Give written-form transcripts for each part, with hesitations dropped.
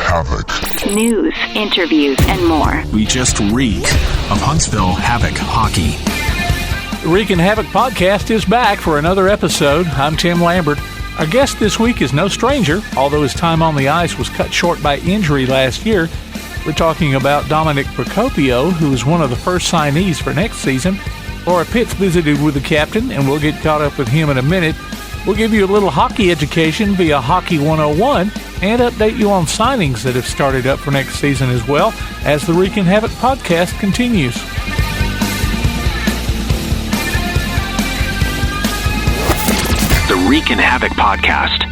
Havoc. News, interviews, and more. We just reek of Huntsville Havoc hockey. The Reekin Havoc podcast is back for another episode. I'm Tim Lambert. Our guest this week is no stranger, although his time on the ice was cut short by injury last year. We're talking about Dominick Procopio, who is one of the first signees for next season. Laura Pitts visited with the captain, and we'll get caught up with him in a minute. We'll give you a little hockey education via Hockey 101 and update you on signings that have started up for next season as well as the Reekin Havoc podcast continues. The Reekin Havoc podcast.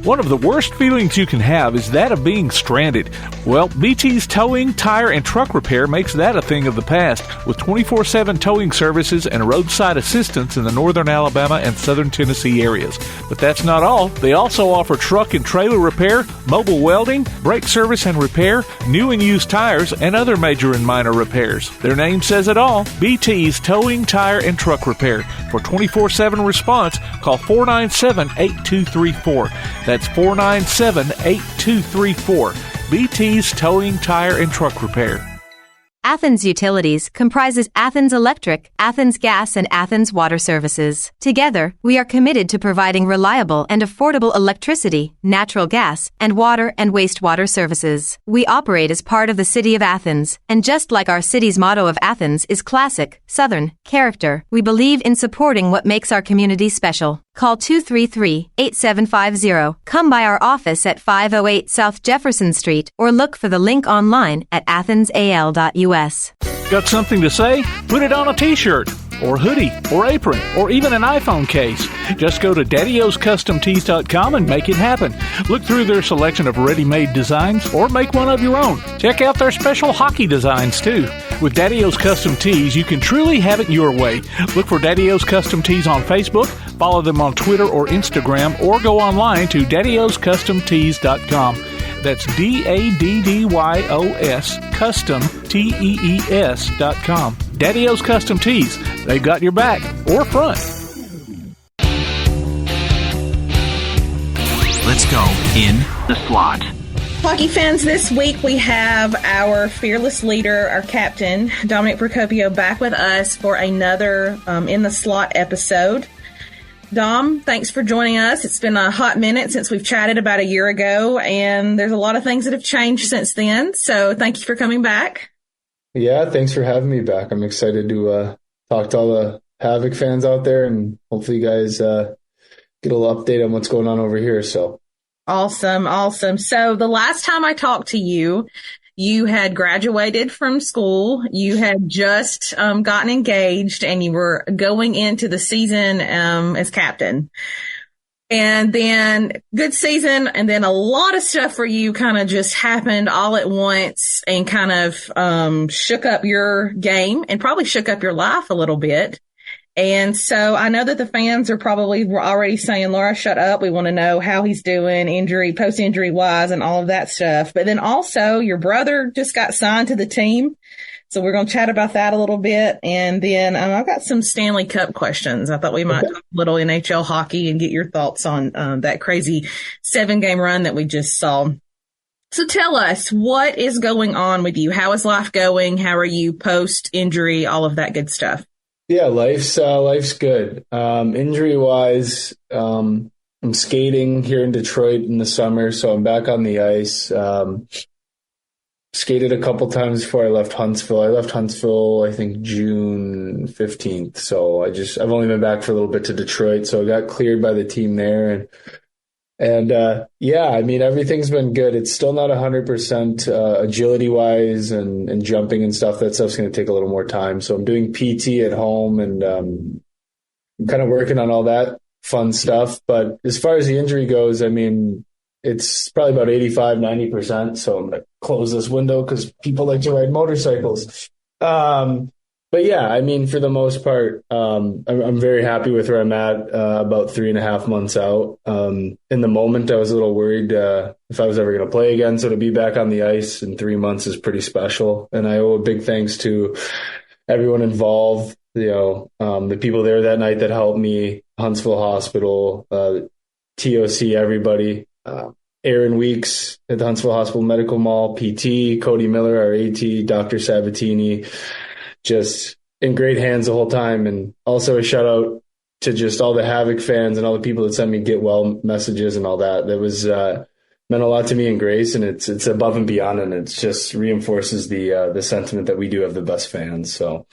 One of the worst feelings you can have is that of being stranded. Well, BT's towing, tire, and truck repair makes that a thing of the past, with 24/7 towing services and roadside assistance in the northern Alabama and southern Tennessee areas. But that's not all. They also offer truck and trailer repair, mobile welding, brake service and repair, new and used tires, and other major and minor repairs. Their name says it all, BT's Towing, Tire, and Truck Repair. For 24/7 response, call 497-8234. That's 497-8234. BT's Towing, Tire, and Truck Repair. Athens Utilities comprises Athens Electric, Athens Gas, and Athens Water Services. Together, we are committed to providing reliable and affordable electricity, natural gas, and water and wastewater services. We operate as part of the City of Athens, and just like our city's motto of Athens is classic, Southern, character, we believe in supporting what makes our community special. Call 233-8750. Come by our office at 508 South Jefferson Street or look for the link online at athensal.us. Got something to say? Put it on a t-shirt, or hoodie, or apron, or even an iPhone case. Just go to daddyoscustomtees.com and make it happen. Look through their selection of ready-made designs, or make one of your own. Check out their special hockey designs, too. With Daddy O's Custom Tees, you can truly have it your way. Look for Daddy O's Custom Tees on Facebook, follow them on Twitter or Instagram, or go online to daddyoscustomtees.com. That's DADDYOS Custom TEES.com. Daddy O's Custom Tees. They've got your back or front. Let's go in the slot. Hockey fans, this week we have our fearless leader, our captain, Dominick Procopio, back with us for another In the Slot episode. Dom, thanks for joining us. It's been a hot minute since we've chatted about a year ago, and there's a lot of things that have changed since then. So thank you for coming back. Yeah, thanks for having me back. I'm excited to talk to all the Havoc fans out there, and hopefully you guys get a little update on what's going on over here. So awesome. So the last time I talked to you, you had graduated from school, you had just gotten engaged, and you were going into the season as captain. And then good season, and then a lot of stuff for you kind of just happened all at once and kind of shook up your game and probably shook up your life a little bit. And so I know that the fans are probably already saying, Laura, shut up. We want to know how he's doing injury, post-injury wise and all of that stuff. But then also your brother just got signed to the team. So we're going to chat about that a little bit. And then I've got some Stanley Cup questions. I thought we might talk a little NHL hockey and get your thoughts on that crazy 7-game run that we just saw. So tell us, what is going on with you? How is life going? How are you post-injury? All of that good stuff. yeah, life's good. Injury wise, I'm skating here in Detroit in the summer, so I'm back on the ice. Skated a couple times before I left Huntsville. I left Huntsville, I think, June 15th. So I've only been back for a little bit to Detroit. So I got cleared by the team there. And yeah, I mean, everything's been good. It's still not 100% agility wise and jumping and stuff. That stuff's going to take a little more time. So I'm doing PT at home and I'm kind of working on all that fun stuff. But as far as the injury goes, I mean, it's probably about 85, 90%. So I'm going to close this window because people like to ride motorcycles. But yeah, I mean, for the most part, I'm very happy with where I'm at, about 3.5 months out. In the moment, I was a little worried if I was ever going to play again. So to be back on the ice in 3 months is pretty special. And I owe a big thanks to everyone involved, the people there that night that helped me, Huntsville Hospital, TOC, everybody. Aaron Weeks at the Huntsville Hospital Medical Mall, PT, Cody Miller, our AT, Dr. Sabatini, just in great hands the whole time. And also a shout out to just all the Havoc fans and all the people that sent me get well messages and all that. That was meant a lot to me and Grace, and it's above and beyond, and it just reinforces the sentiment that we do have the best fans. So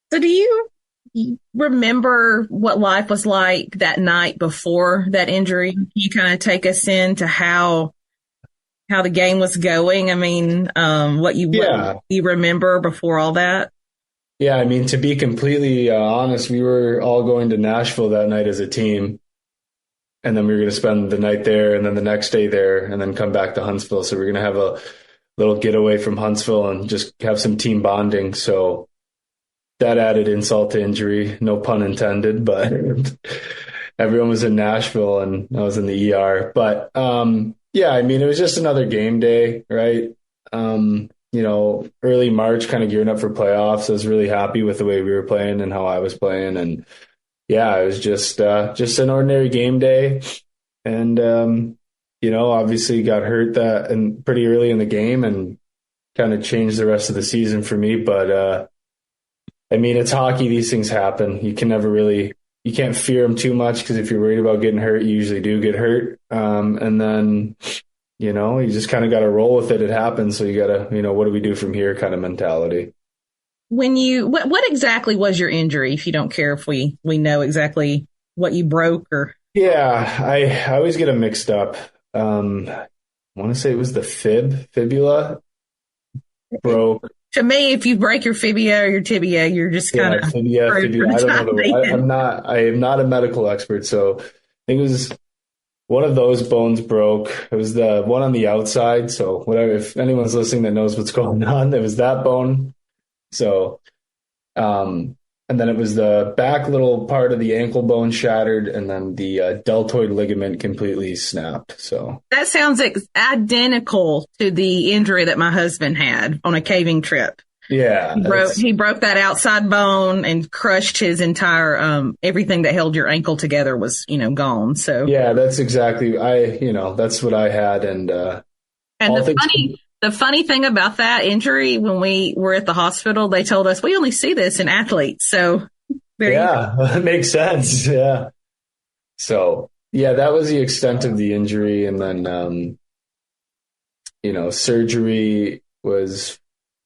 do you remember what life was like that night before that injury? Can you kind of take us into how the game was going? I mean, what you remember before all that? Yeah, I mean, to be completely honest, we were all going to Nashville that night as a team, and then we were going to spend the night there and then the next day there and then come back to Huntsville. So we're going to have a little getaway from Huntsville and just have some team bonding. So that added insult to injury, no pun intended, but everyone was in Nashville and I was in the ER. But yeah, I mean, it was just another game day, right? Early March, kind of gearing up for playoffs. I was really happy with the way we were playing and how I was playing. And yeah, it was just an ordinary game day. And, obviously got hurt and pretty early in the game and kind of changed the rest of the season for me. But, I mean, it's hockey. These things happen. You can't fear them too much because if you're worried about getting hurt, you usually do get hurt. And then, you just kind of got to roll with it. It happens. So you got to, what do we do from here kind of mentality. What exactly was your injury, if you don't care if we know exactly what you broke or? Yeah, I always get them mixed up. I want to say it was the fibula broke. To me, if you break your fibia or your tibia, you're just kind of fibula. I don't know. I am not a medical expert, so I think it was one of those bones broke. It was the one on the outside. So whatever, if anyone's listening that knows what's going on, it was that bone. So, and then it was the back little part of the ankle bone shattered, and then the deltoid ligament completely snapped. So that sounds identical to the injury that my husband had on a caving trip. Yeah, he broke that outside bone and crushed his entire everything that held your ankle together was gone. So yeah, that's exactly that's what I had, and the funny thing about that injury, when we were at the hospital, they told us we only see this in athletes. So that makes sense. Yeah. So yeah, that was the extent of the injury, and then surgery was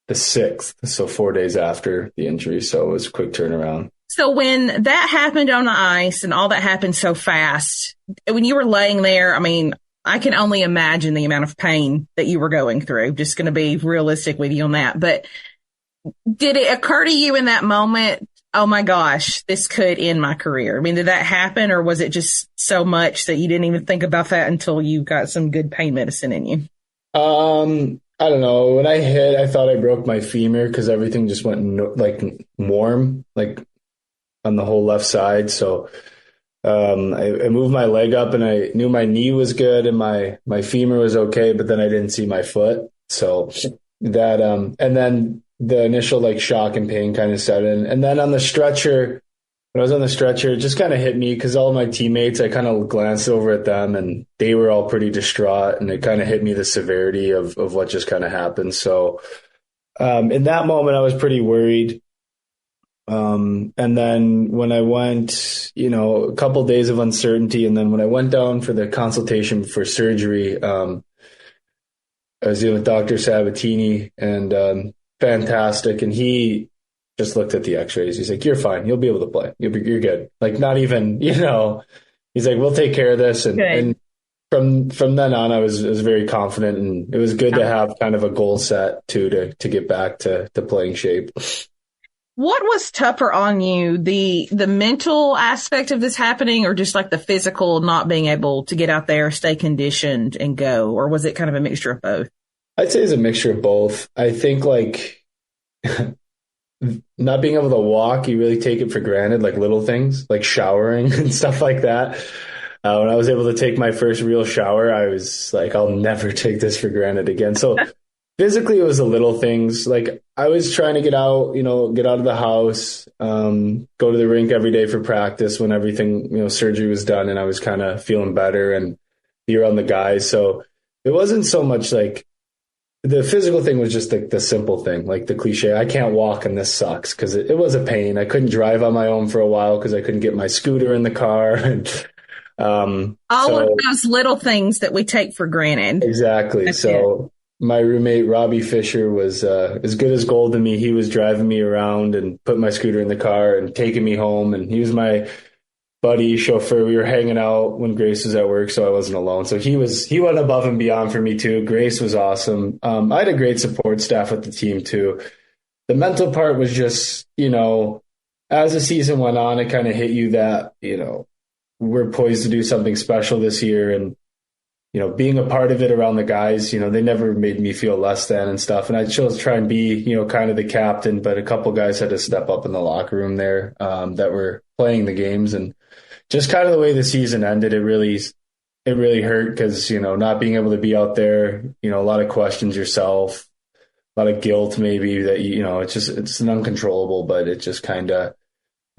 the 6th, so 4 days after the injury. So it was a quick turnaround. So when that happened on the ice and all that happened so fast, when you were laying there, I mean, I can only imagine the amount of pain that you were going through. Just going to be realistic with you on that. But did it occur to you in that moment, oh my gosh, this could end my career? I mean, did that happen, or was it just so much that you didn't even think about that until you got some good pain medicine in you? I don't know. When I hit, I thought I broke my femur because everything just went warm, on the whole left side. So I moved my leg up and I knew my knee was good and my femur was okay, but then I didn't see my foot. So that, and then the initial shock and pain kind of set in. And then on the stretcher, when I was on the stretcher, it just kind of hit me because all of my teammates, I kind of glanced over at them and they were all pretty distraught, and it kind of hit me the severity of what just kind of happened. So in that moment, I was pretty worried. And then when I went, a couple of days of uncertainty, and then when I went down for the consultation for surgery, I was dealing with Dr. Sabatini, and fantastic. And he just looked at the x-rays. He's like, you're fine. You'll be able to play. You're good. Not even, he's like, we'll take care of this. And from then on, I was very confident, and it was good to have kind of a goal set too, to get back to playing shape. What was tougher on you, the mental aspect of this happening, or just the physical not being able to get out there, stay conditioned and go? Or was it kind of a mixture of both? I'd say it's a mixture of both. I think not being able to walk, you really take it for granted, little things like showering and stuff like that. When I was able to take my first real shower, I was like, I'll never take this for granted again. So physically, it was the little things. I was trying to get out, get out of the house, go to the rink every day for practice when everything, surgery was done, and I was kind of feeling better. And be around the guys. So it wasn't so much like the physical thing was just like the simple thing, like the cliche, I can't walk and this sucks, because it was a pain. I couldn't drive on my own for a while because I couldn't get my scooter in the car. And all of those little things that we take for granted. Exactly. That's so my roommate, Robbie Fisher, was as good as gold to me. He was driving me around and putting my scooter in the car and taking me home. And he was my buddy, chauffeur. We were hanging out when Grace was at work, so I wasn't alone. So he went above and beyond for me too. Grace was awesome. I had a great support staff with the team too. The mental part was just, as the season went on, it kind of hit you that, we're poised to do something special this year. And, being a part of it around the guys, they never made me feel less than and stuff. And I chose to try and be, kind of the captain, but a couple guys had to step up in the locker room there that were playing the games. And just kind of the way the season ended, it really hurt because, not being able to be out there, a lot of questions yourself, a lot of guilt maybe that, it's an uncontrollable, but it just kind of,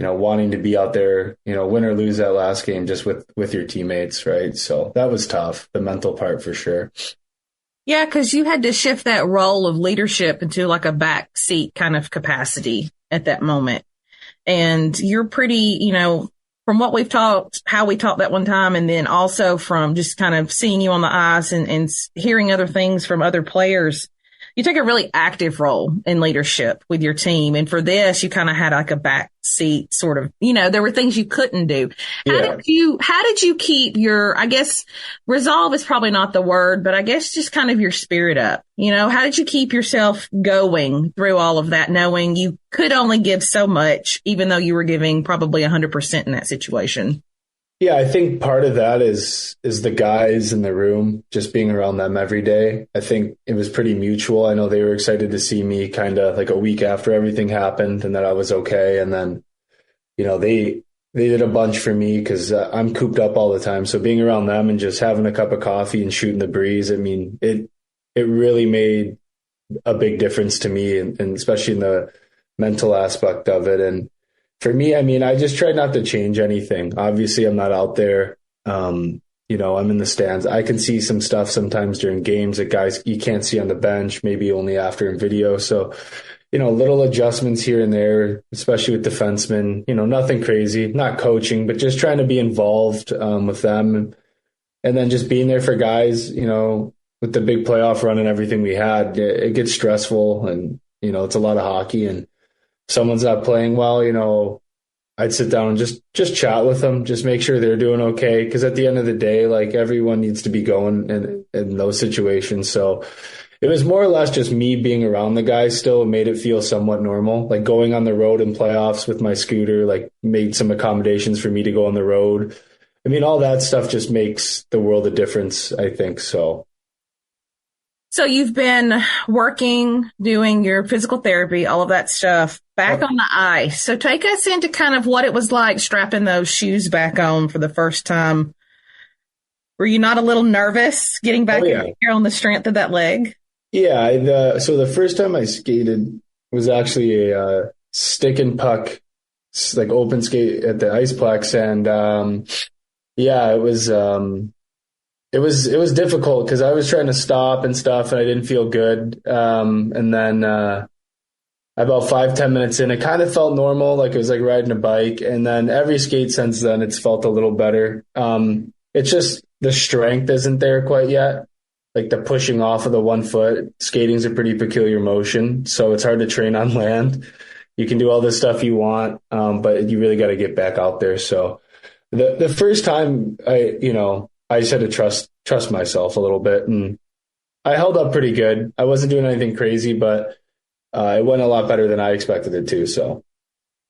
wanting to be out there, win or lose that last game just with your teammates, right? So that was tough, the mental part for sure. Yeah, because you had to shift that role of leadership into like a backseat kind of capacity at that moment. And you're pretty, from what we've talked, how we talked that one time, and then also from just kind of seeing you on the ice and hearing other things from other players, you take a really active role in leadership with your team. And for this, you kind of had like a backseat sort of, there were things you couldn't do. How did you keep your, I guess resolve is probably not the word, but I guess just kind of your spirit up? How did you keep yourself going through all of that, knowing you could only give so much, even though you were giving probably 100% in that situation? Yeah, I think part of that is the guys in the room, just being around them every day. I think it was pretty mutual. I know they were excited to see me kind of like a week after everything happened and that I was okay. And then, they did a bunch for me because I'm cooped up all the time. So being around them and just having a cup of coffee and shooting the breeze, I mean, it really made a big difference to me, and especially in the mental aspect of it. And for me, I mean, I just try not to change anything. Obviously, I'm not out there. I'm in the stands. I can see some stuff sometimes during games that guys you can't see on the bench, maybe only after in video. So, little adjustments here and there, especially with defensemen, nothing crazy, not coaching, but just trying to be involved with them. And then just being there for guys, with the big playoff run and everything we had, it gets stressful and, it's a lot of hockey, and someone's not playing well, I'd sit down and just chat with them, just make sure they're doing okay. Because at the end of the day, like everyone needs to be going in those situations. So it was more or less just me being around the guys still made it feel somewhat normal. Like going on the road in playoffs with my scooter, like made some accommodations for me to go on the road. I mean, all that stuff just makes the world a difference, I think so. So you've been working, doing your physical therapy, all of that stuff, back on the ice. So take us into kind of what it was like strapping those shoes back on for the first time. Were you not a little nervous getting back in here on the strength of that leg? Yeah. So the first time I skated was actually a stick and puck, like open skate at the Iceplex. And it was difficult because I was trying to stop and stuff and I didn't feel good. And then about 5-10 minutes in, it kind of felt normal, like it was like riding a bike. And then every skate since then, it's felt a little better. It's just the strength isn't there quite yet. Like the pushing off of the 1 foot, skating's a pretty peculiar motion. So it's hard to train on land. You can do all this stuff you want, but you really got to get back out there. So the first time I just had to trust myself a little bit, and I held up pretty good. I wasn't doing anything crazy, but it went a lot better than I expected it to. So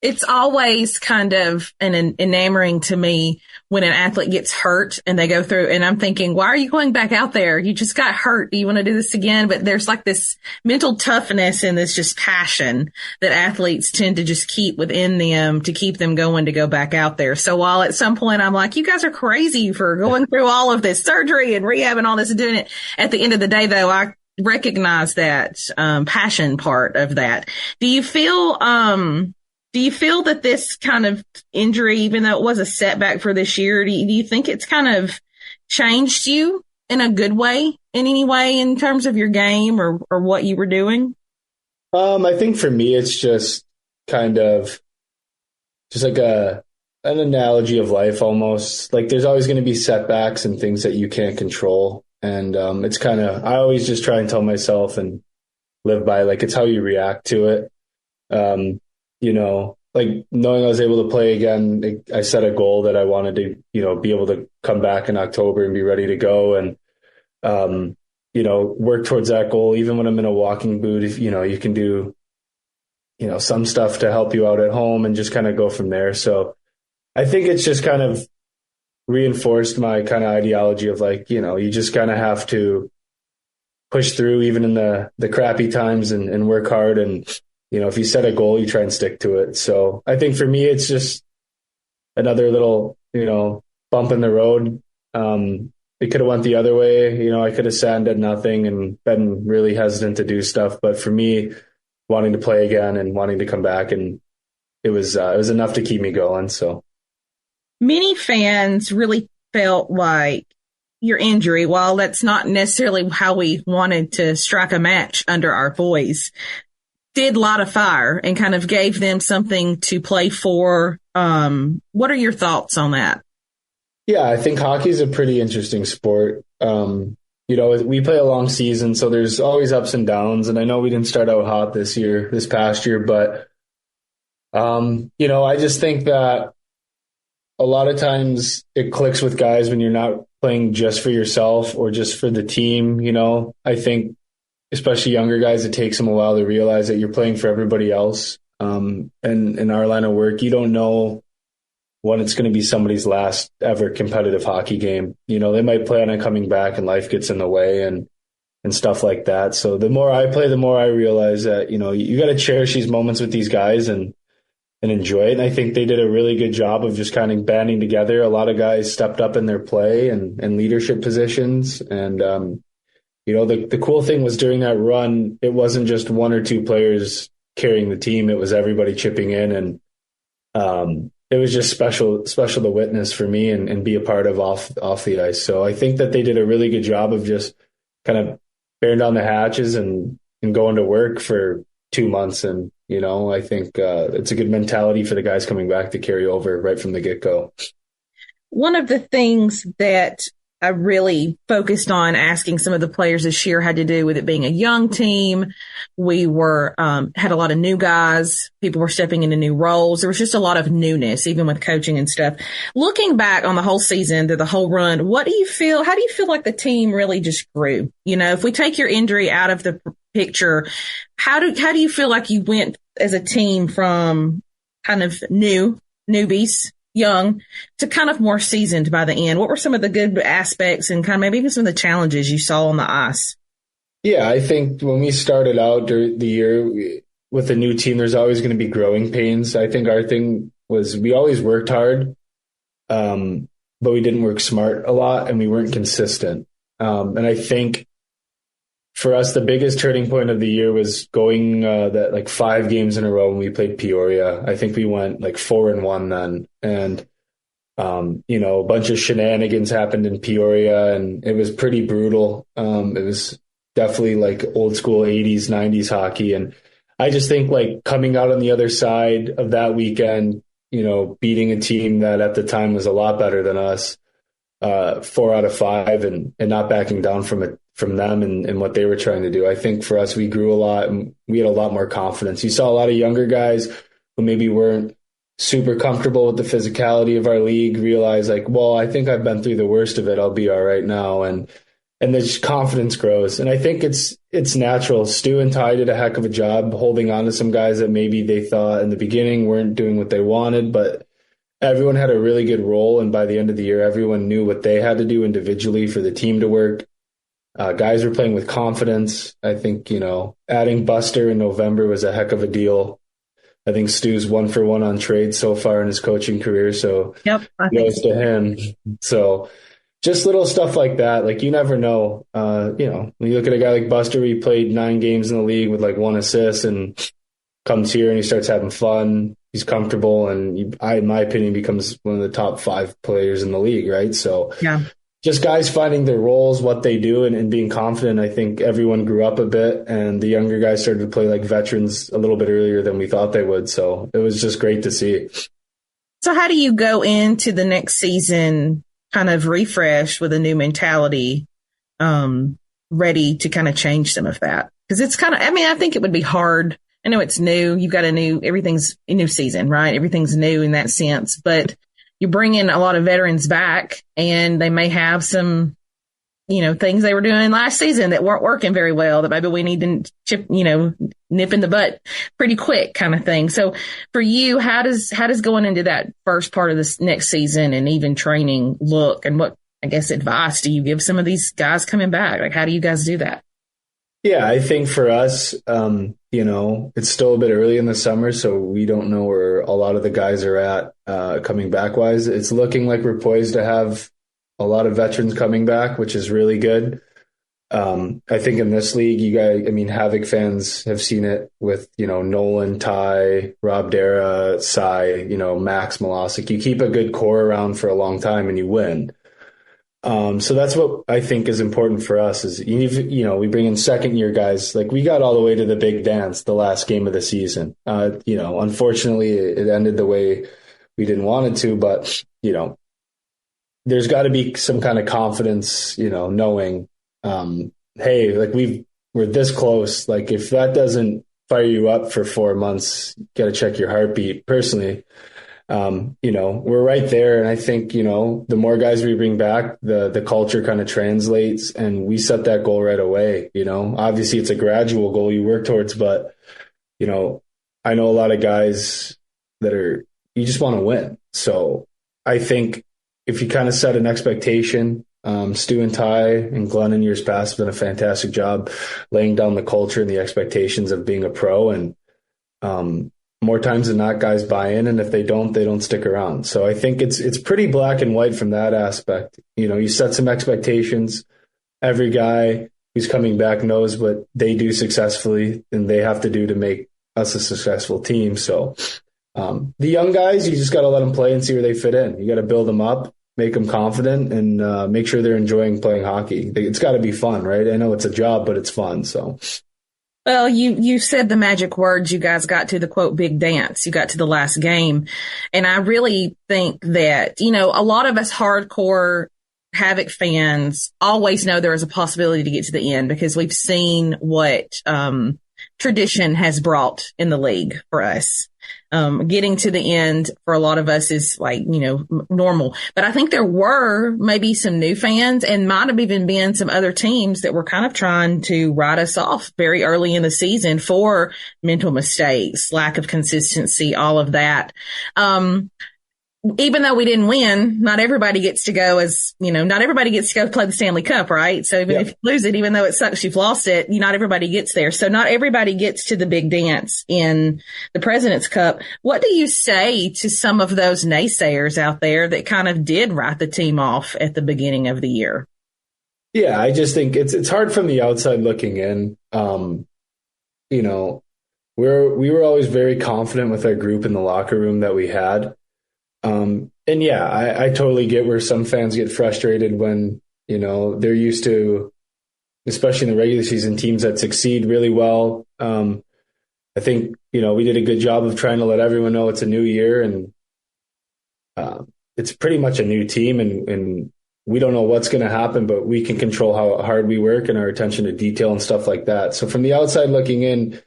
it's always kind of enamoring to me when an athlete gets hurt and they go through, and I'm thinking, why are you going back out there? You just got hurt. Do you want to do this again? But there's like this mental toughness and this just passion that athletes tend to just keep within them to keep them going to go back out there. So while at some point I'm like, you guys are crazy for going through all of this surgery and rehab and all this and doing it. At the end of the day, though, I recognize that passion part of that. Do you feel that this kind of injury, even though it was a setback for this year, do you think it's kind of changed you in a good way, in any way, in terms of your game or what you were doing? I think for me, it's just kind of just like an analogy of life almost. Like there's always going to be setbacks and things that you can't control. And it's kind of, I always just try and tell myself and live by, like, it's how you react to it. Like knowing I was able to play again, I set a goal that I wanted to, be able to come back in October and be ready to go. And, work towards that goal. Even when I'm in a walking boot, if, you can do, some stuff to help you out at home and just kind of go from there. So I think it's just kind of reinforced my kind of ideology of like, you just kind of have to push through even in the crappy times and work hard. And, if you set a goal, you try and stick to it. So I think for me, it's just another little, bump in the road. It could have went the other way. I could have sat and did nothing and been really hesitant to do stuff. But for me, wanting to play again and wanting to come back, and it was enough to keep me going. So many fans really felt like your injury, while that's not necessarily how we wanted to strike a match under our boys, did light a fire and kind of gave them something to play for. What are your thoughts on that? Yeah, I think hockey is a pretty interesting sport. We play a long season, so there's always ups and downs. And I know we didn't start out hot this past year, but, I just think that a lot of times it clicks with guys when you're not playing just for yourself or just for the team. I think especially younger guys, it takes them a while to realize that you're playing for everybody else. And in our line of work, you don't know when it's going to be somebody's last ever competitive hockey game. They might plan on coming back and life gets in the way and stuff like that. So the more I play, the more I realize that, you got to cherish these moments with these guys and enjoy it. And I think they did a really good job of just kind of banding together. A lot of guys stepped up in their play and leadership positions. And, the cool thing was during that run, it wasn't just one or two players carrying the team. It was everybody chipping in. And it was just special to witness for me and be a part of off the ice. So I think that they did a really good job of just kind of bearing down the hatches and going to work for 2 months. And, I think it's a good mentality for the guys coming back to carry over right from the get-go. One of the things that I really focused on asking some of the players this year had to do with it being a young team. We were, had a lot of new guys. People were stepping into new roles. There was just a lot of newness, even with coaching and stuff. Looking back on the whole season, to the whole run, how do you feel like the team really just grew? If we take your injury out of the picture, how do you feel like you went as a team from kind of newbies, young, to kind of more seasoned by the end? What were some of the good aspects and kind of maybe even some of the challenges you saw on the ice? Yeah, I think when we started out during the year with a new team, there's always going to be growing pains. I think our thing was we always worked hard, but we didn't work smart a lot and we weren't consistent. And I think for us, the biggest turning point of the year was going that like 5 games in a row when we played Peoria. I think we went like 4-1 then. And, a bunch of shenanigans happened in Peoria and it was pretty brutal. It was definitely like old school 80s, 90s hockey. And I just think like coming out on the other side of that weekend, beating a team that at the time was a lot better than us, 4 out of 5 and not backing down from them and what they were trying to do. I think for us, we grew a lot and we had a lot more confidence. You saw a lot of younger guys who maybe weren't super comfortable with the physicality of our league realize like, well, I think I've been through the worst of it. I'll be all right now. And the confidence grows. And I think it's natural. Stu and Ty did a heck of a job holding on to some guys that maybe they thought in the beginning weren't doing what they wanted, but everyone had a really good role. And by the end of the year, everyone knew what they had to do individually for the team to work. Guys were playing with confidence. I think, adding Buster in November was a heck of a deal. I think Stu's 1-for-1 on trade so far in his coaching career. So goes to him. So just little stuff like that. Like you never know, when you look at a guy like Buster, he played 9 games in the league with like 1 assist and comes here and he starts having fun. He's comfortable and in my opinion, becomes one of the top 5 players in the league. Right. So just guys finding their roles, what they do, and being confident. I think everyone grew up a bit, and the younger guys started to play like veterans a little bit earlier than we thought they would. So it was just great to see. So how do you go into the next season kind of refreshed with a new mentality, ready to kind of change some of that? Because it's kind of, I mean, I think it would be hard. I know it's new. You've got everything's a new season, right? Everything's new in that sense, but you bring in a lot of veterans back and they may have some, things they were doing last season that weren't working very well, that maybe we need to nip in the butt pretty quick kind of thing. So for you, how does going into that first part of this next season and even training look, and what, I guess, advice do you give some of these guys coming back? Like, how do you guys do that? Yeah, I think for us, it's still a bit early in the summer, so we don't know where a lot of the guys are at coming back wise. It's looking like we're poised to have a lot of veterans coming back, which is really good. I think in this league, Havoc fans have seen it with, Nolan, Ty, Rob Dara, Cy, Max Malosic. You keep a good core around for a long time and you win. So that's what I think is important for us is, we bring in second year guys. Like, we got all the way to the big dance, the last game of the season. Unfortunately it ended the way we didn't want it to, but, there's got to be some kind of confidence, knowing, hey, like we're this close. Like, if that doesn't fire you up for 4 months, got to check your heartbeat. Personally, we're right there. And I think, the more guys we bring back, the culture kind of translates, and we set that goal right away. Obviously it's a gradual goal you work towards, but, I know a lot of guys you just want to win. So I think if you kind of set an expectation, Stu and Ty and Glenn in years past have done a fantastic job laying down the culture and the expectations of being a pro. And, more times than not, guys buy in, and if they don't stick around. So I think it's pretty black and white from that aspect. You set some expectations. Every guy who's coming back knows what they do successfully and they have to do to make us a successful team. So the young guys, you just got to let them play and see where they fit in. You got to build them up, make them confident, and make sure they're enjoying playing hockey. It's got to be fun, right? I know it's a job, but it's fun. So. Well, you said the magic words. You guys got to the quote big dance. You got to the last game. And I really think that, a lot of us hardcore Havoc fans always know there is a possibility to get to the end because we've seen what tradition has brought in the league for us. Getting to the end for a lot of us is like, normal. But I think there were maybe some new fans and might have even been some other teams that were kind of trying to write us off very early in the season for mental mistakes, lack of consistency, all of that. Even though we didn't win, not everybody gets to go not everybody gets to go play the Stanley Cup, right? So even if you lose it, even though it sucks you've lost it, not everybody gets there. So not everybody gets to the big dance in the President's Cup. What do you say to some of those naysayers out there that kind of did write the team off at the beginning of the year? Yeah, I just think it's hard from the outside looking in. We were always very confident with our group in the locker room that we had. I totally get where some fans get frustrated when, they're used to, especially in the regular season, teams that succeed really well. I think, we did a good job of trying to let everyone know it's a new year and it's pretty much a new team and we don't know what's going to happen, but we can control how hard we work and our attention to detail and stuff like that. So from the outside looking in,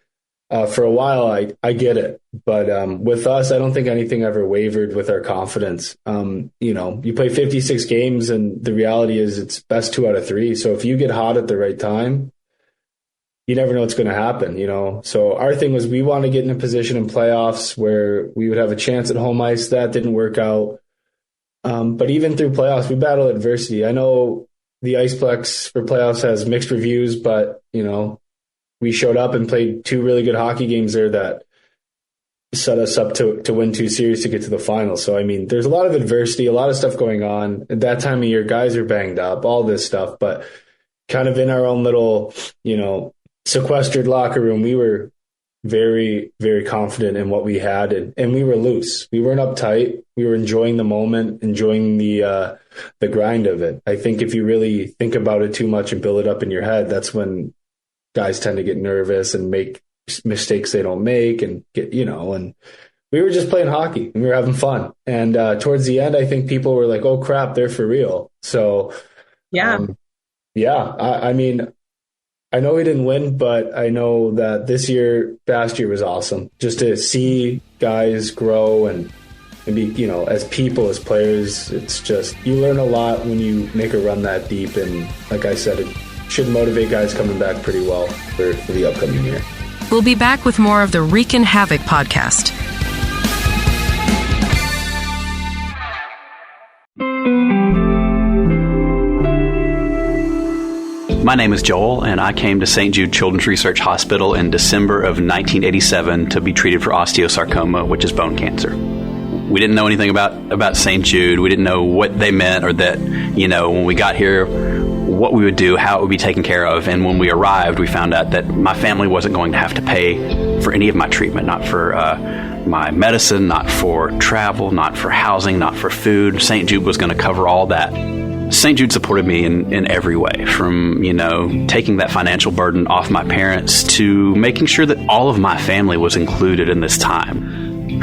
for a while, I get it. But with us, I don't think anything ever wavered with our confidence. You play 56 games and the reality is it's best 2 out of 3. So if you get hot at the right time, you never know what's going to happen, So our thing was we want to get in a position in playoffs where we would have a chance at home ice. That didn't work out. But even through playoffs, we battle adversity. I know the Iceplex for playoffs has mixed reviews, but, we showed up and played 2 really good hockey games there that set us up to win 2 series to get to the final. So, there's a lot of adversity, a lot of stuff going on. At that time of year, guys are banged up, all this stuff. But kind of in our own little, sequestered locker room, we were very, very confident in what we had, and we were loose. We weren't uptight. We were enjoying the moment, enjoying the grind of it. I think if you really think about it too much and build it up in your head, that's when guys tend to get nervous and make mistakes they don't make and get, and we were just playing hockey and we were having fun. And towards the end, I think people were like, oh crap, they're for real. So I mean, I know we didn't win, but I know that past year was awesome. Just to see guys grow and be, as people, as players, it's just, you learn a lot when you make a run that deep. And like I said, it should motivate guys coming back pretty well for the upcoming year. We'll be back with more of the Reekin Havoc podcast. My name is Joel, and I came to St. Jude Children's Research Hospital in December of 1987 to be treated for osteosarcoma, which is bone cancer. We didn't know anything about St. Jude. We didn't know what they meant, or that, when we got here, what we would do, how it would be taken care of. And when we arrived, we found out that my family wasn't going to have to pay for any of my treatment, not for my medicine, not for travel, not for housing, not for food. St. Jude was going to cover all that. St. Jude supported me in every way, from, taking that financial burden off my parents to making sure that all of my family was included in this time.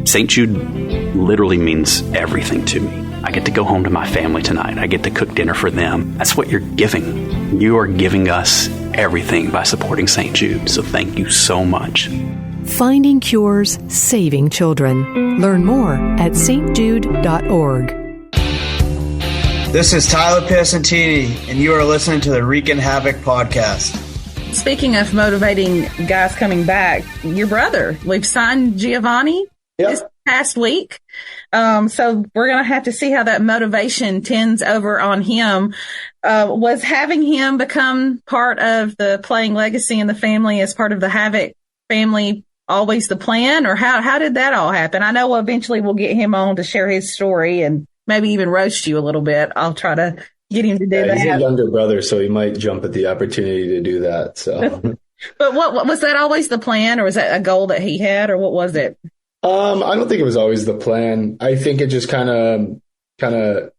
St. Jude literally means everything to me. I get to go home to my family tonight. I get to cook dinner for them. That's what you're giving. You are giving us everything by supporting St. Jude. So thank you so much. Finding cures, saving children. Learn more at stjude.org. This is Tyler Piacentini, and you are listening to the Reekin Havoc podcast. Speaking of motivating guys coming back, your brother, we've signed Giovanni this past week. So we're going to have to see how that motivation tends over on him. Was having him become part of the playing legacy in the family as part of the Havoc family always the plan, or how did that all happen? I know eventually we'll get him on to share his story and maybe even roast you a little bit. I'll try to get him to do that. He's a younger brother, so he might jump at the opportunity to do that. So, but what was that always the plan, or was that a goal that he had, or what was it? I don't think it was always the plan. I think it just kind of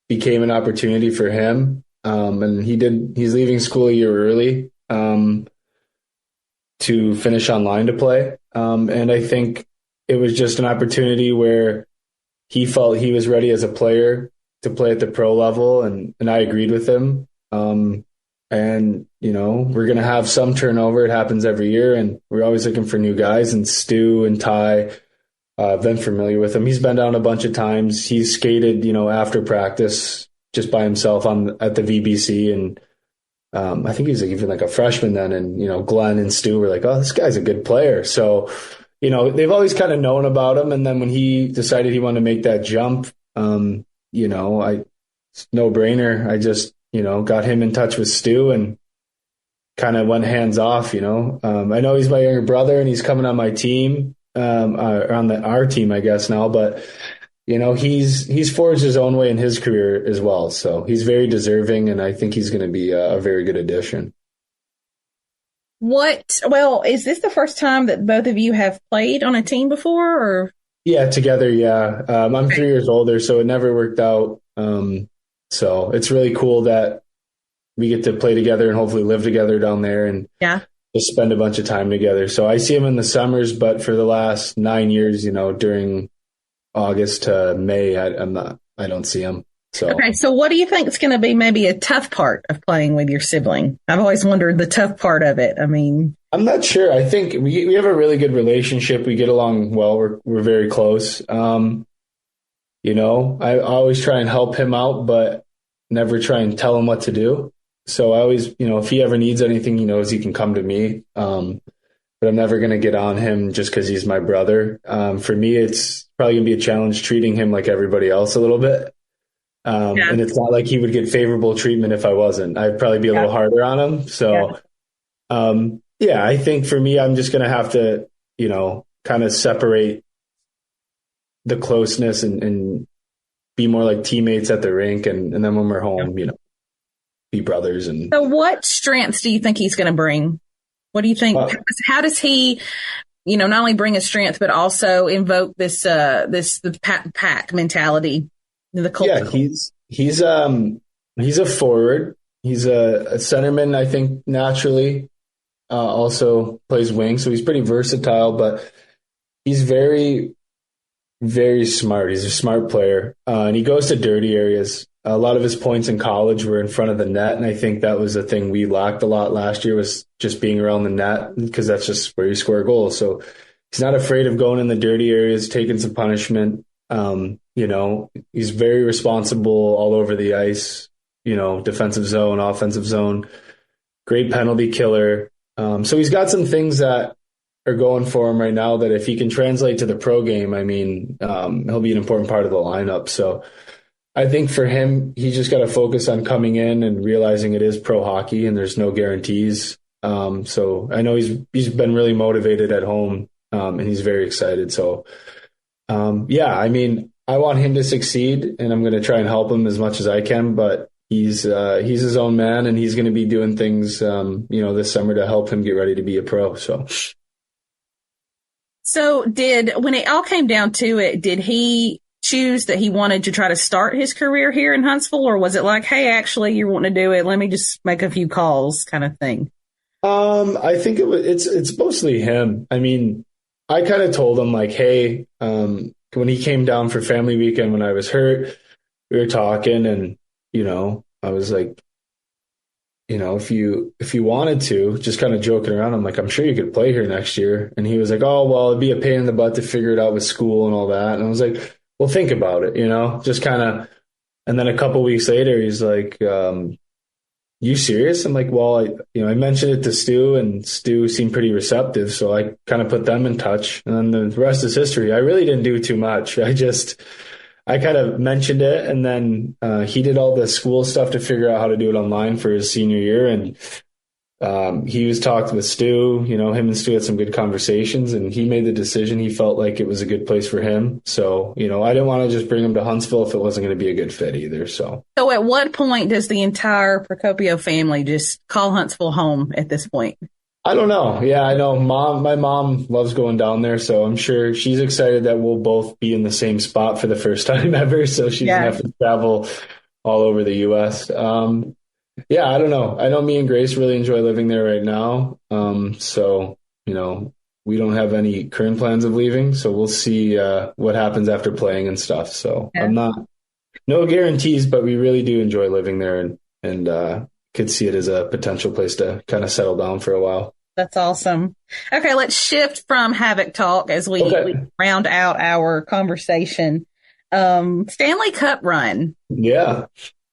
became an opportunity for him. And he's leaving school a year early, to finish online to play. And I think it was just an opportunity where he felt he was ready as a player to play at the pro level, and I agreed with him. And, we're going to have some turnover. It happens every year, and we're always looking for new guys. And Stu and Ty, I've been familiar with him. He's been down a bunch of times. He's skated, after practice just by himself at the VBC. And I think he was even like a freshman then. And, Glenn and Stu were like, oh, this guy's a good player. So, they've always kind of known about him. And then when he decided he wanted to make that jump, it's no brainer. I just, got him in touch with Stu and kind of went hands off, I know he's my younger brother and he's coming on my team, on our team, I guess now, but he's forged his own way in his career as well. So he's very deserving, and I think he's going to be a very good addition. Is this the first time that both of you have played on a team before, or? Yeah, together. Yeah. I'm 3 years older, so it never worked out. So it's really cool that we get to play together and hopefully live together down there and just spend a bunch of time together. So I see him in the summers, but for the last 9 years, during August to May, I don't see him. So. Okay, so what do you think is going to be maybe a tough part of playing with your sibling? I've always wondered the tough part of it. I mean, I'm not sure. I think we have a really good relationship. We get along well. We're very close. I always try and help him out, but never try and tell him what to do. So I always, if he ever needs anything, he knows he can come to me. But I'm never going to get on him just because he's my brother. For me, it's probably going to be a challenge treating him like everybody else a little bit. And it's not like he would get favorable treatment if I wasn't. I'd probably be a little harder on him. So, I think for me, I'm just going to have to, kind of separate the closeness and be more like teammates at the rink. And then when we're home, be brothers. And so what strengths do you think he's going to bring What do you think? How does he, not only bring a strength, but also invoke the pack mentality, the culture? Yeah, he's a forward. He's a centerman, I think, naturally. Also plays wing, so he's pretty versatile, but he's very, very smart. He's a smart player, and he goes to dirty areas. A lot of his points in college were in front of the net, and I think that was a thing we lacked a lot last year, was just being around the net, because that's just where you score goals. So he's not afraid of going in the dirty areas, taking some punishment. He's very responsible all over the ice, defensive zone, offensive zone, great penalty killer. So he's got some things that are going for him right now that if he can translate to the pro game, he'll be an important part of the lineup. So I think for him, he's just got to focus on coming in and realizing it is pro hockey and there's no guarantees. So I know he's been really motivated at home, and he's very excited. So, I want him to succeed, and I'm going to try and help him as much as I can, but he's his own man, and he's going to be doing things, this summer to help him get ready to be a pro. So when it all came down to it, did he choose that he wanted to try to start his career here in Huntsville, or was it like, hey, actually you're wanting to do it, let me just make a few calls kind of thing? I think it's mostly him. I mean, I kind of told him like, hey, when he came down for family weekend when I was hurt, we were talking, and I was like, if you wanted to, just kind of joking around, I'm like, I'm sure you could play here next year. And he was like, oh, well, it'd be a pain in the butt to figure it out with school and all that. And I was like, well, think about it, just kind of. And then a couple weeks later, he's like, you serious? I'm like, well, I mentioned it to Stu, and Stu seemed pretty receptive. So I kind of put them in touch, and then the rest is history. I really didn't do too much. I kind of mentioned it, and then he did all the school stuff to figure out how to do it online for his senior year. And he was talked with Stu, him and Stu had some good conversations, and he made the decision. He felt like it was a good place for him. So, I didn't want to just bring him to Huntsville if it wasn't going to be a good fit either. So at what point does the entire Procopio family just call Huntsville home at this point? I don't know. Yeah, I know my mom loves going down there, so I'm sure she's excited that we'll both be in the same spot for the first time ever. So she doesn't have to travel all over the U.S. Yeah, I don't know. I know me and Grace really enjoy living there right now. So, we don't have any current plans of leaving. So we'll see what happens after playing and stuff. So no guarantees, but we really do enjoy living there, and could see it as a potential place to kind of settle down for a while. That's awesome. Okay, let's shift from Havoc talk as we round out our conversation. Stanley Cup run. Yeah.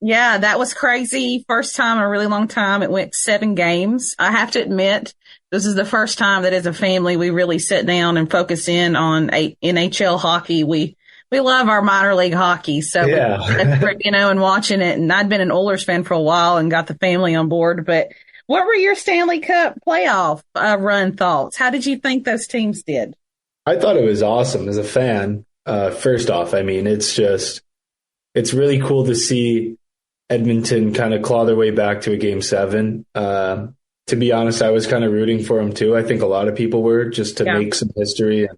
Yeah, that was crazy. First time in a really long time. It went 7 games. I have to admit, this is the first time that as a family we really sit down and focus in on NHL hockey. We love our minor league hockey. So, and watching it. And I'd been an Oilers fan for a while and got the family on board. But what were your Stanley Cup playoff run thoughts? How did you think those teams did? I thought it was awesome as a fan. First off, it's really cool to see Edmonton kind of claw their way back to a Game 7. To be honest, I was kind of rooting for them too. I think a lot of people were, just to make some history.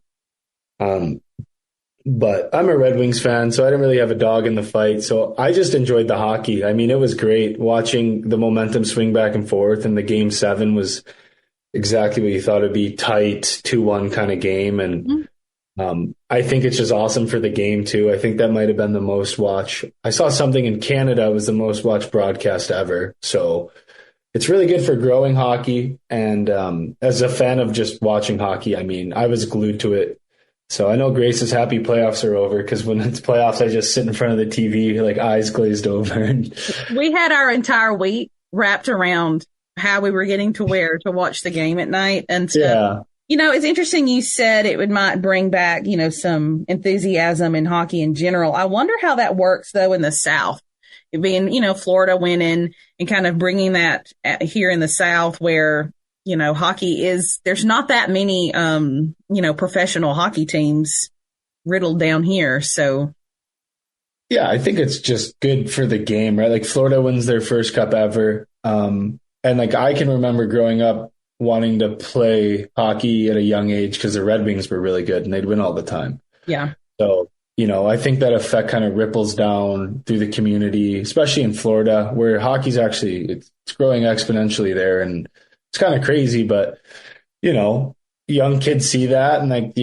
But I'm a Red Wings fan, so I didn't really have a dog in the fight. So I just enjoyed the hockey. I mean, it was great watching the momentum swing back and forth, and the Game 7 was exactly what you thought it'd be, tight 2-1 kind of game. And I think it's just awesome for the game too. I think that might have been the most watched. I saw something in Canada was the most watched broadcast ever. So it's really good for growing hockey. And as a fan of just watching hockey, I mean, I was glued to it. So I know Grace is happy playoffs are over, because when it's playoffs, I just sit in front of the TV, like eyes glazed over. We had our entire week wrapped around how we were getting to where to watch the game at night. And so, it's interesting you said it might bring back, some enthusiasm in hockey in general. I wonder how that works, though, in the South. It being, Florida winning and kind of bringing that here in the South where, hockey there's not that many, professional hockey teams riddled down here. So. Yeah, I think it's just good for the game, right? Like Florida wins their first cup ever. And like I can remember growing up, wanting to play hockey at a young age because the Red Wings were really good and they'd win all the time. Yeah. So, I think that effect kind of ripples down through the community, especially in Florida, where hockey's actually, it's growing exponentially there. And it's kind of crazy, but, young kids see that and like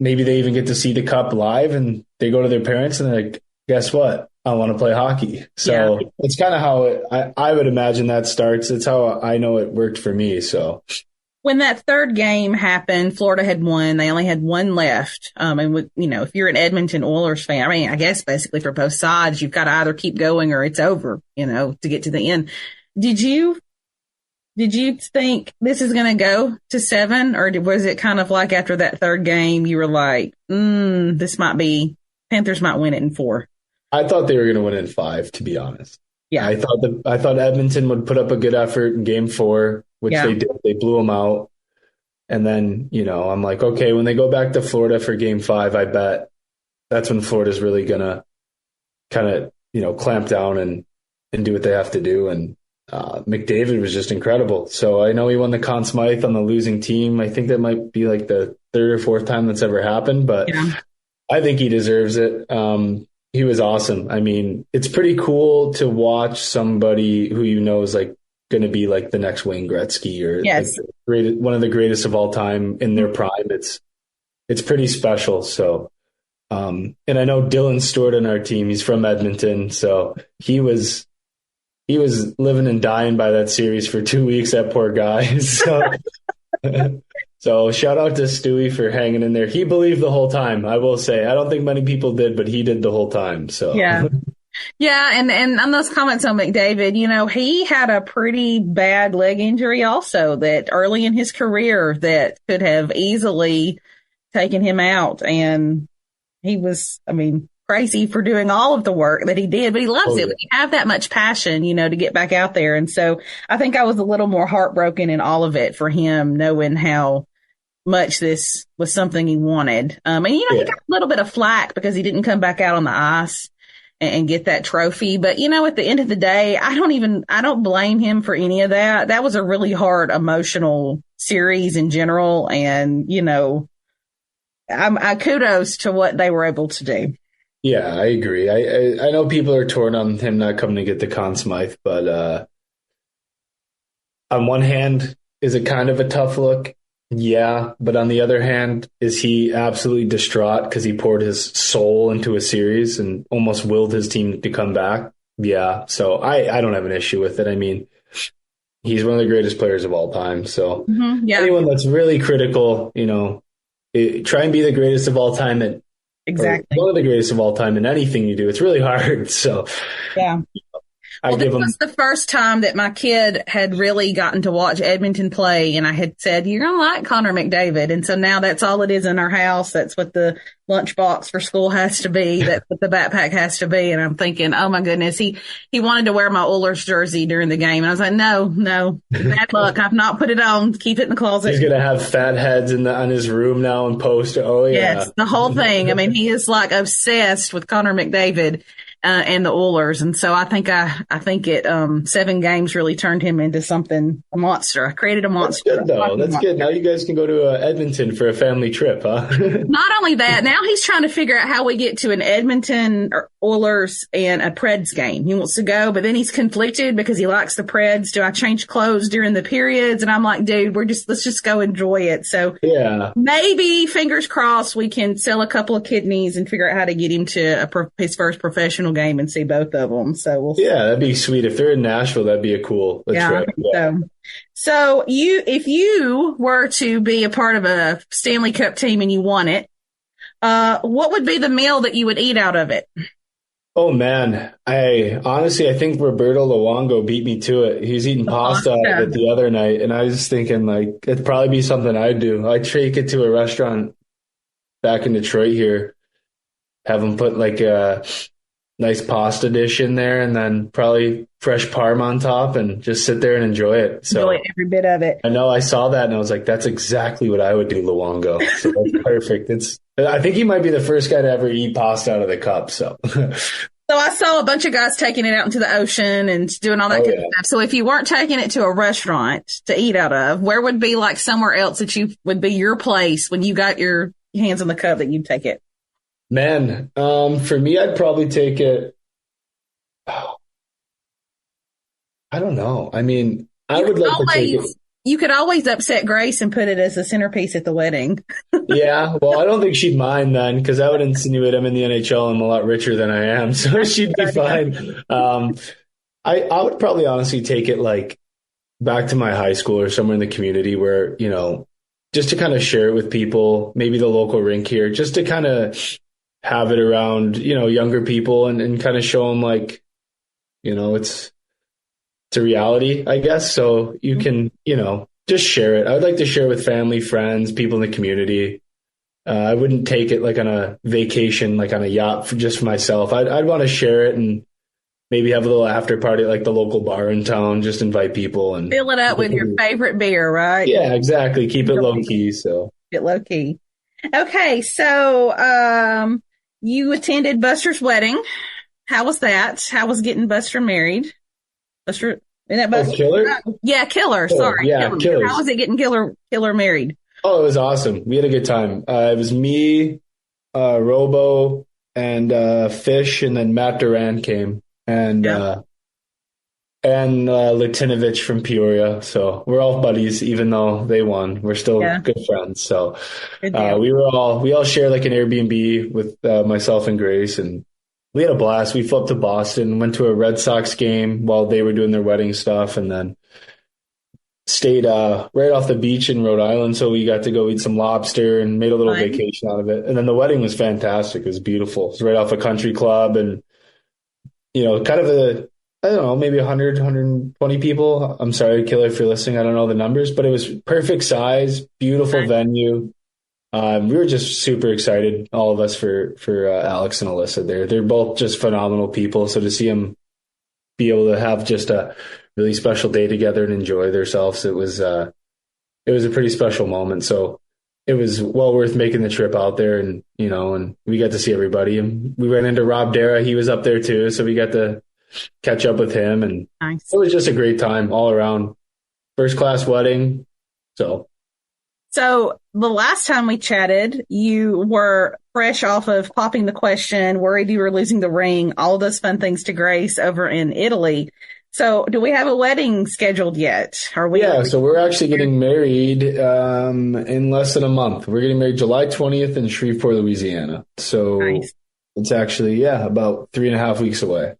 maybe they even get to see the cup live and they go to their parents and they're like, guess what? I want to play hockey. So it's kind of how I would imagine that starts. It's how I know it worked for me. So when that third game happened, Florida had won. They only had one left. And if you're an Edmonton Oilers fan, I guess basically for both sides, you've got to either keep going or it's over, to get to the end. Did you think this is going to go to 7, or was it kind of like after that third game, you were like, this might be, Panthers might win it in 4? I thought they were going to win in 5, to be honest. Yeah. I thought Edmonton would put up a good effort in game 4, which they did. They blew them out. And then, I'm like, okay, when they go back to Florida for game 5, I bet that's when Florida's really going to kind of, clamp down and do what they have to do. And McDavid was just incredible. So I know he won the Conn Smythe on the losing team. I think that might be like the 3rd or 4th time that's ever happened, but I think he deserves it. He was awesome. I mean, it's pretty cool to watch somebody who is like going to be like the next Wayne Gretzky or like one of the greatest of all time in their prime. It's pretty special. So, and I know Dylan Stewart on our team, he's from Edmonton. So he was living and dying by that series for 2 weeks, that poor guy. So shout out to Stewie for hanging in there. He believed the whole time, I will say. I don't think many people did, but he did the whole time. So yeah. And on those comments on McDavid, he had a pretty bad leg injury also that early in his career that could have easily taken him out. And he was, crazy for doing all of the work that he did, but he loves it. When you have that much passion, to get back out there. And so I think I was a little more heartbroken in all of it for him, knowing how much this was something he wanted. He got a little bit of flack because he didn't come back out on the ice and get that trophy. But, at the end of the day, I don't blame him for any of that. That was a really hard emotional series in general. And, I kudos to what they were able to do. Yeah, I agree. I know people are torn on him not coming to get the Conn Smythe, but on one hand, is it kind of a tough look? Yeah, but on the other hand, is he absolutely distraught because he poured his soul into a series and almost willed his team to come back? Yeah, so I don't have an issue with it. He's one of the greatest players of all time. So anyone that's really critical, try and be the greatest of all time at exactly one of the greatest of all time in anything you do. It's really hard. So yeah. This was the first time that my kid had really gotten to watch Edmonton play, and I had said, you're going to like Connor McDavid. And so now that's all it is in our house. That's what the lunchbox for school has to be. That's what the backpack has to be. And I'm thinking, oh my goodness, he wanted to wear my Oilers jersey during the game. And I was like, no, bad luck. I've not put it on. Keep it in the closet. He's going to have fat heads on his room now and poster. Oh yeah. Yes, the whole thing. He is like obsessed with Connor McDavid. And the Oilers. And so I think it, 7 games really turned him into a monster. I created a monster. That's good though. That's good. Now you guys can go to Edmonton for a family trip, huh? Not only that, now he's trying to figure out how we get to an Edmonton Oilers and a Preds game. He wants to go, but then he's conflicted because he likes the Preds. Do I change clothes during the periods? And I'm like, dude, let's just go enjoy it. So yeah, maybe fingers crossed we can sell a couple of kidneys and figure out how to get him to his first professional game and see both of them. So we'll see. Yeah, that'd be sweet. If they're in Nashville, that'd be a cool trip. Yeah. So if you were to be a part of a Stanley Cup team and you won it, what would be the meal that you would eat out of it? Oh man, I think Roberto Luongo beat me to it. He was eating pasta out of it the other night, and I was just thinking like it'd probably be something I'd do. I'd take it to a restaurant back in Detroit here, have them put like a nice pasta dish in there, and then probably fresh parm on top, and just sit there and enjoy it. So enjoy every bit of it. I know I saw that, and I was like, that's exactly what I would do, Luongo. So that's perfect. I think he might be the first guy to ever eat pasta out of the cup. So So I saw a bunch of guys taking it out into the ocean and doing all that kind of stuff. So if you weren't taking it to a restaurant to eat out of, where would be like somewhere else that you would be your place when you got your hands on the cup that you'd take it? Man, for me, I'd probably take it. Oh, I don't know. I mean, I would like to take it. You could always upset Grace and put it as a centerpiece at the wedding. Yeah, well, I don't think she'd mind then, because I would insinuate I'm in the NHL and I'm a lot richer than I am, so she'd be fine. I would probably honestly take it like back to my high school or somewhere in the community where, just to kind of share it with people, maybe the local rink here, just to kind of have it around, younger people and kind of show them like, it's a reality, I guess. So you can, just share it. I would like to share with family, friends, people in the community. I wouldn't take it like on a vacation, like on a yacht just for myself. I'd want to share it and maybe have a little after party at like the local bar in town, just invite people and fill it up with your favorite beer, right? Yeah, exactly. Keep it low key. So keep it low key. Okay. So, you attended Buster's wedding. How was that? How was getting Buster married? Buster, isn't that Buster? Killer? Yeah, Killer. Oh, sorry. Yeah, Killer. How was it getting Killer married? Oh, it was awesome. We had a good time. It was me, Robo, and Fish, and then Matt Duran came, and Latinovich from Peoria. So we're all buddies, even though they won. We're still good friends. So we all share like an Airbnb with myself and Grace, and we had a blast. We flew up to Boston, went to a Red Sox game while they were doing their wedding stuff, and then stayed right off the beach in Rhode Island. So we got to go eat some lobster and made a little vacation out of it. And then the wedding was fantastic. It was beautiful. It was right off a country club, and, kind of I don't know, maybe 100, 120 people. I'm sorry, Killer, if you're listening. I don't know the numbers, but it was perfect size, beautiful venue. We were just super excited, all of us, for Alex and Alyssa there. They're both just phenomenal people. So to see them be able to have just a really special day together and enjoy themselves, it was a pretty special moment. So it was well worth making the trip out there, and and we got to see everybody. And we ran into Rob Dara. He was up there too, so we got to catch up with him, and It was just a great time all around. First class wedding. So the last time we chatted, you were fresh off of popping the question, worried you were losing the ring, all those fun things to Grace over in Italy. So do we have a wedding scheduled yet? So we're actually getting married in less than a month. We're getting married July 20th in Shreveport, Louisiana. So It's actually, about 3.5 weeks away.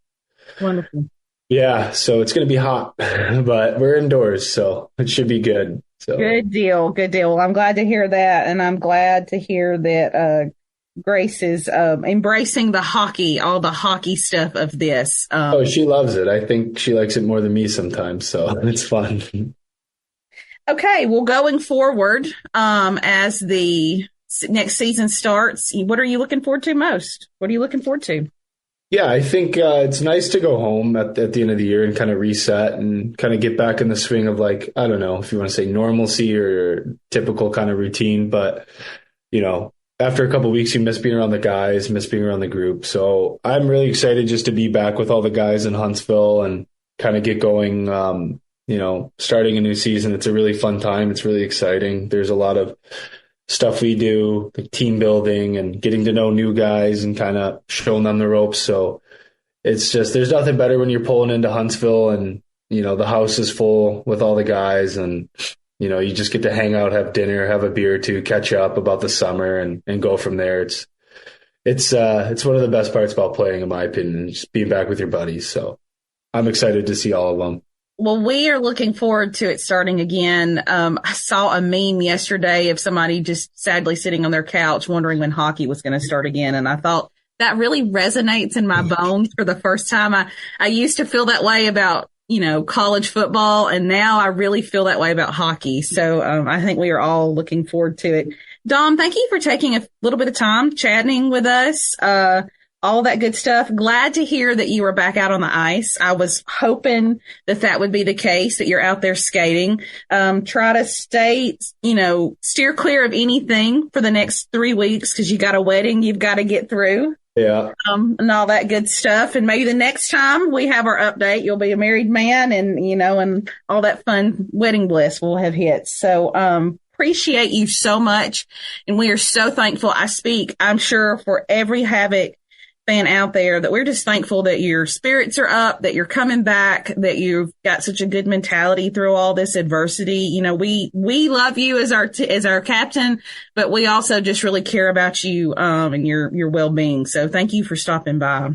Wonderful. Yeah, so it's going to be hot, but we're indoors, so it should be good. So Good deal. Well, I'm glad to hear that, and I'm glad to hear that Grace is embracing the hockey, all the hockey stuff of this. She loves it. I think she likes it more than me sometimes, so it's fun. Okay, well, going forward, as the next season starts, what are you looking forward to most? What are you looking forward to? Yeah, I think it's nice to go home at the end of the year and kind of reset and kind of get back in the swing of, like, I don't know if you want to say normalcy or typical kind of routine, but, after a couple of weeks, you miss being around the guys, miss being around the group. So I'm really excited just to be back with all the guys in Huntsville and kind of get going, starting a new season. It's a really fun time. It's really exciting. There's a lot of stuff we do, like team building and getting to know new guys and kind of showing them the ropes. So it's just, there's nothing better when you're pulling into Huntsville and, the house is full with all the guys, and, you just get to hang out, have dinner, have a beer or two, catch up about the summer and go from there. It's one of the best parts about playing, in my opinion, just being back with your buddies. So I'm excited to see all of them. Well, we are looking forward to it starting again. I saw a meme yesterday of somebody just sadly sitting on their couch wondering when hockey was going to start again. And I thought that really resonates in my bones for the first time. I used to feel that way about, college football, and now I really feel that way about hockey. So I think we are all looking forward to it. Dom, thank you for taking a little bit of time chatting with us. All that good stuff. Glad to hear that you were back out on the ice. I was hoping that would be the case, that you're out there skating. Try to stay, steer clear of anything for the next 3 weeks, because you got a wedding you've got to get through. and all that good stuff. And maybe the next time we have our update, you'll be a married man, and and all that fun wedding bliss will have hit. So appreciate you so much, and we are so thankful. I'm sure, for every Havoc fan out there, that we're just thankful that your spirits are up, that you're coming back, that you've got such a good mentality through all this adversity. We love you as our captain, but we also just really care about you and your well-being. So thank you for stopping by.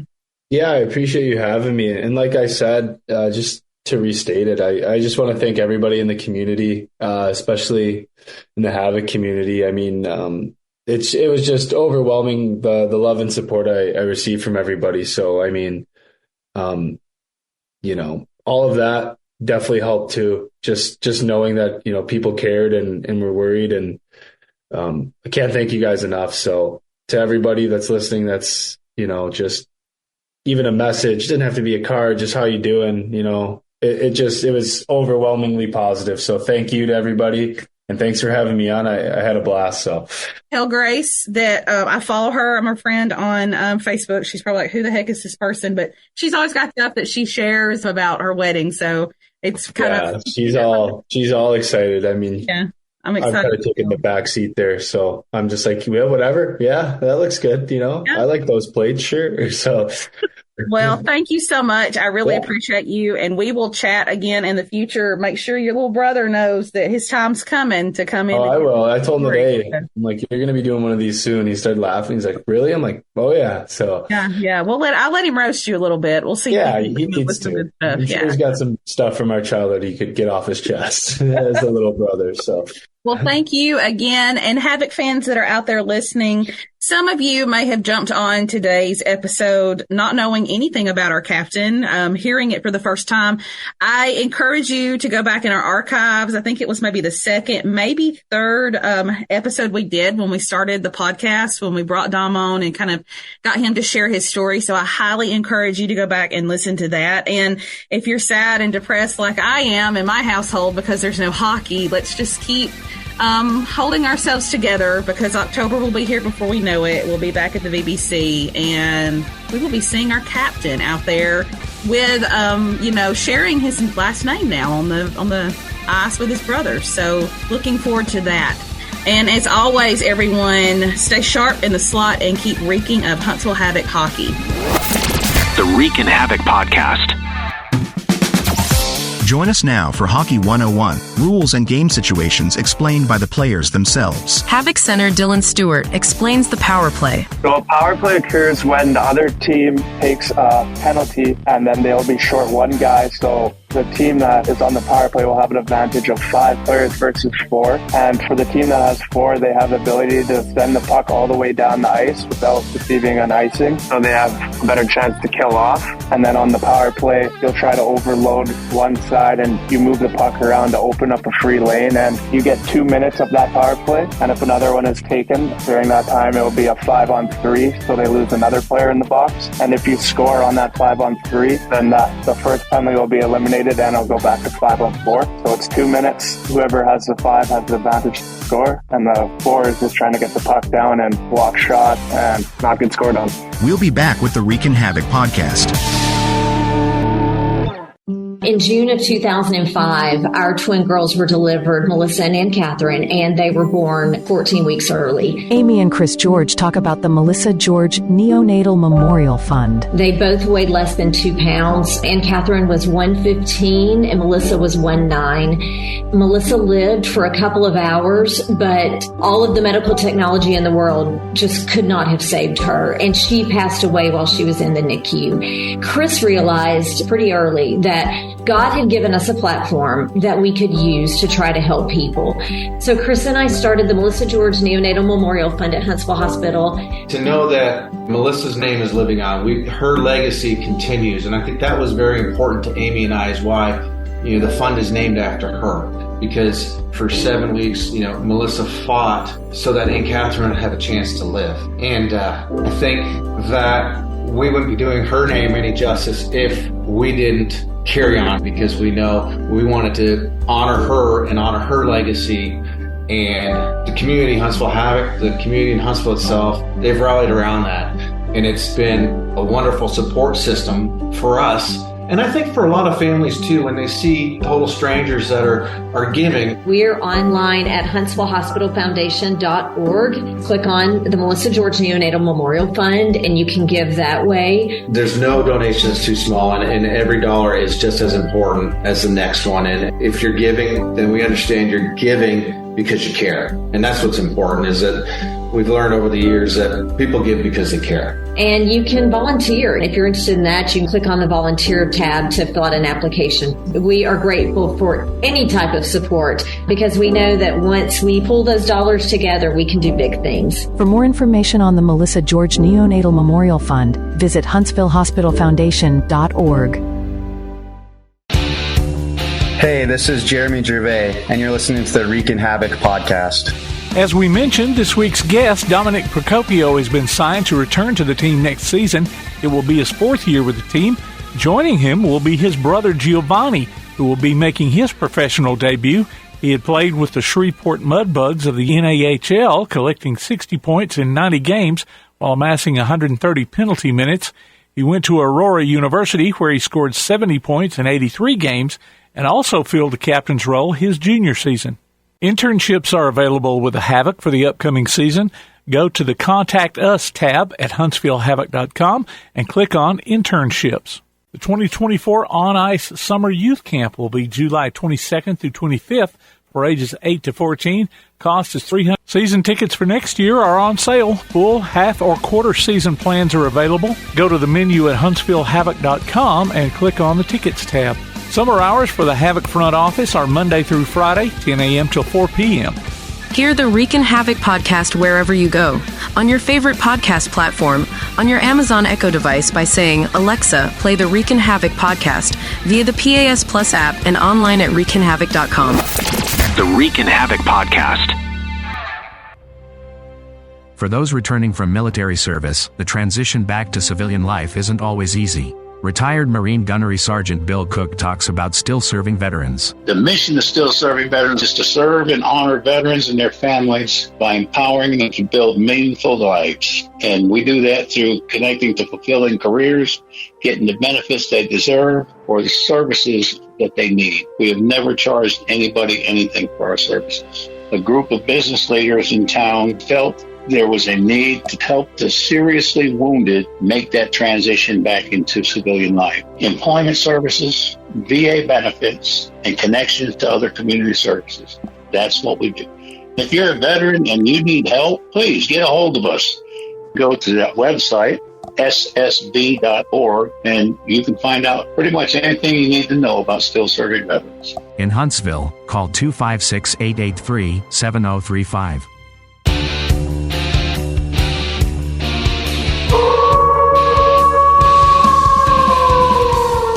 Yeah, I appreciate you having me. And like I said, just to restate it, I just want to thank everybody in the community, especially in the Havoc community. I mean, it was just overwhelming, the love and support I received from everybody. So, I mean, all of that definitely helped too. Just knowing that, people cared and were worried, and I can't thank you guys enough. So to everybody that's listening, that's, just even a message, didn't have to be a card, just how you doing, it was overwhelmingly positive. So thank you to everybody. And thanks for having me on. I had a blast. So tell Grace that I follow her. I'm her friend on Facebook. She's probably like, who the heck is this person? But she's always got stuff that she shares about her wedding. So it's kind of she's all excited. I mean, yeah, I'm excited. I've kind of taken the back seat there. So I'm just like, well, whatever. Yeah, that looks good. Yeah. I like those plates. Sure. So. Well, thank you so much. I really appreciate you, and we will chat again in the future. Make sure your little brother knows that his time's coming to come in. Oh, I will. I told him today. I'm like, you're going to be doing one of these soon. He started laughing. He's like, really? I'm like, oh yeah. So yeah. I'll let him roast you a little bit. We'll see. Yeah, he needs to. I'm sure he's got some stuff from our childhood he could get off his chest as a little brother. So. Well, thank you again. And Havoc fans that are out there listening, some of you may have jumped on today's episode not knowing anything about our captain, hearing it for the first time. I encourage you to go back in our archives. I think it was maybe the second, maybe third episode we did when we started the podcast, when we brought Dom on and kind of got him to share his story. So I highly encourage you to go back and listen to that. And if you're sad and depressed like I am in my household because there's no hockey, let's just keep holding ourselves together, because October will be here before we know it. We'll be back at the VBC, and we will be seeing our captain out there with, sharing his last name now on the ice with his brother. So looking forward to that. And as always, everyone, stay sharp in the slot and keep reeking of Huntsville Havoc hockey. The Reekin Havoc Podcast. Join us now for Hockey 101, rules and game situations explained by the players themselves. Havoc center Dylan Stewart explains the power play. So a power play occurs when the other team takes a penalty and then they'll be short one guy. So the team that is on the power play will have an advantage of 5 players versus 4. And for the team that has 4, they have the ability to send the puck all the way down the ice without receiving an icing. So they have a better chance to kill off. And then on the power play, you'll try to overload one side and you move the puck around to open up a free lane. And you get 2 minutes of that power play. And if another one is taken during that time, it will be a 5-on-3. So they lose another player in the box. And if you score on that 5-on-3, then the first penalty will be eliminated. And it'll go back to 5-on-4. So it's 2 minutes. Whoever has the 5 has the advantage to score, and the 4 is just trying to get the puck down and block shot and not get scored on. We'll be back with the Reekin Havoc podcast. In June of 2005, our twin girls were delivered, Melissa and Ann Catherine, and they were born 14 weeks early. Amy and Chris George talk about the Melissa George Neonatal Memorial Fund. They both weighed less than 2 pounds. Ann Catherine was 115 and Melissa was 1'9". Melissa lived for a couple of hours, but all of the medical technology in the world just could not have saved her, and she passed away while she was in the NICU. Chris realized pretty early that God had given us a platform that we could use to try to help people. So Chris and I started the Melissa George Neonatal Memorial Fund at Huntsville Hospital. To know that Melissa's name is living on, her legacy continues. And I think that was very important to Amy and I, is why the fund is named after her. Because for 7 weeks, Melissa fought so that Aunt Catherine would have a chance to live. And I think that we wouldn't be doing her name any justice if we didn't carry on, because we know we wanted to honor her and honor her legacy. And the community, Huntsville Havoc, the community in Huntsville itself, they've rallied around that. and it's been a wonderful support system for us. And I think for a lot of families too, when they see total strangers that are giving. We're online at HuntsvilleHospitalFoundation.org. Click on the Melissa George Neonatal Memorial Fund, and you can give that way. There's no donation that's too small, and every dollar is just as important as the next one. And if you're giving, then we understand you're giving because you care. And that's what's important, is that we've learned over the years that people give because they care. And you can volunteer. If you're interested in that, you can click on the volunteer tab to fill out an application. We are grateful for any type of support because we know that once we pull those dollars together, we can do big things. For more information on the Melissa George Neonatal Memorial Fund, visit HuntsvilleHospitalFoundation.org. Hey, this is Jeremy Gervais, and you're listening to the Reekin Havoc podcast. As we mentioned, this week's guest, Dominick Procopio, has been signed to return to the team next season. It will be his fourth year with the team. Joining him will be his brother Giovanni, who will be making his professional debut. He had played with the Shreveport Mudbugs of the NAHL, collecting 60 points in 90 games while amassing 130 penalty minutes. He went to Aurora University, where he scored 70 points in 83 games and also filled the captain's role his junior season. Internships are available with the Havoc for the upcoming season. Go to the Contact Us tab at HuntsvilleHavoc.com and click on Internships. The 2024 On Ice Summer Youth Camp will be July 22nd through 25th for ages 8 to 14. Cost is $300. Season tickets for next year are on sale. Full, half, or quarter season plans are available. Go to the menu at HuntsvilleHavoc.com and click on the Tickets tab. Summer hours for the Havoc front office are Monday through Friday, 10 a.m. till 4 p.m. Hear the Reekin Havoc podcast wherever you go. On your favorite podcast platform, on your Amazon Echo device by saying, Alexa, play the Reekin Havoc podcast via the PAS Plus app and online at ReekinHavoc.com. The Reekin Havoc podcast. For those returning from military service, the transition back to civilian life isn't always easy. Retired Marine Gunnery Sergeant Bill Cook talks about still serving veterans. The mission of still serving veterans is to serve and honor veterans and their families by empowering them to build meaningful lives. And we do that through connecting to fulfilling careers, getting the benefits they deserve, or the services that they need. We have never charged anybody anything for our services. A group of business leaders in town felt there was a need to help the seriously wounded make that transition back into civilian life. Employment services, VA benefits, and connections to other community services. That's what we do. If you're a veteran and you need help, please get a hold of us. Go to that website, ssv.org, and you can find out pretty much anything you need to know about still serving veterans. In Huntsville, call 256-883-7035.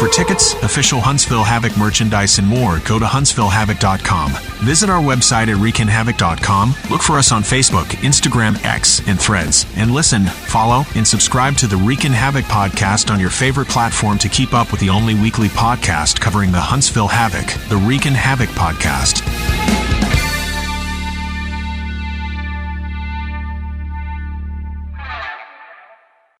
For tickets, official Huntsville Havoc merchandise, and more, go to HuntsvilleHavoc.com. Visit our website at ReekinHavoc.com. Look for us on Facebook, Instagram, X, and Threads. And listen, follow, and subscribe to the Reekin Havoc podcast on your favorite platform to keep up with the only weekly podcast covering the Huntsville Havoc, the Reekin Havoc podcast.